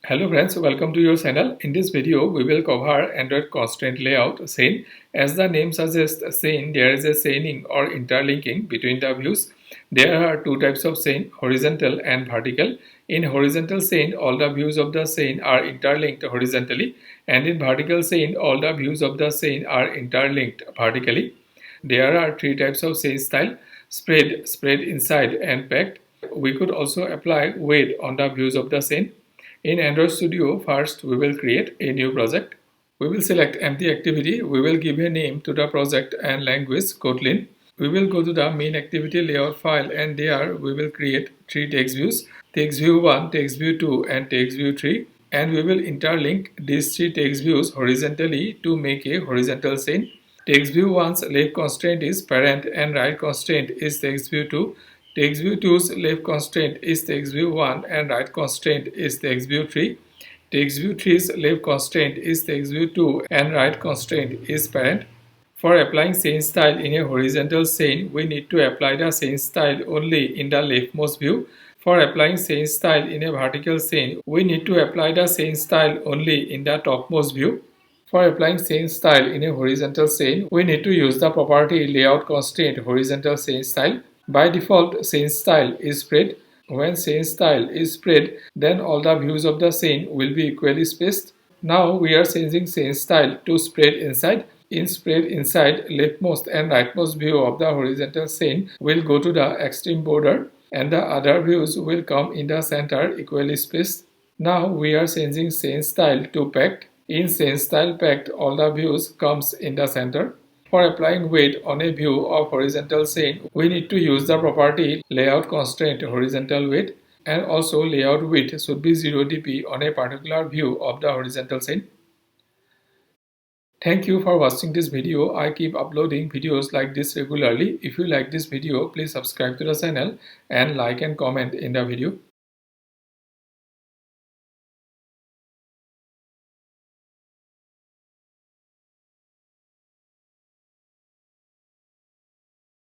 Hello friends, welcome to your channel. In this video, we will cover Android constraint layout scene. As the name suggests, scene, there is a chaining or interlinking between the views. There are two types of chain, horizontal and vertical. In horizontal chain, all the views of the chain are interlinked horizontally, and in vertical chain, all the views of the chain are interlinked vertically. There are three types of chain style: spread inside, and packed. We could also apply weight on the views of the chain. In Android Studio, first we will create a new project. We will select empty activity. We will give a name to the project and language Kotlin. We will go to the main activity layout file, and there we will create three text views: text view 1, text view 2 and text view 3, and we will interlink these three text views horizontally to make a horizontal chain. Text view 1's left constraint is parent and right constraint is text view 2. Text view 2's left constraint is text view 1 and right constraint is text view 3. Text view 3's left constraint is text view 2 and right constraint is parent. For applying chain style in a horizontal chain, we need to apply the chain style only in the leftmost view. For applying chain style in a vertical chain, we need to apply the chain style only in the topmost view. For applying chain style in a horizontal chain, we need to use the property layout constraint horizontal chain style. By default, chain style is spread. When chain style is spread, then all the views of the chain will be equally spaced. Now we are changing chain style to spread inside. In spread inside, leftmost and rightmost view of the horizontal chain will go to the extreme border, and the other views will come in the center equally spaced. Now we are changing chain style to packed. In chain style packed, all the views comes in the center. For applying weight on a view of horizontal chain, we need to use the property layout constraint horizontal weight, and also layout width should be 0 dp on a particular view of the horizontal chain. Thank you for watching this video. I keep uploading videos like this regularly. If you like this video, please subscribe to the channel and like and comment in the video.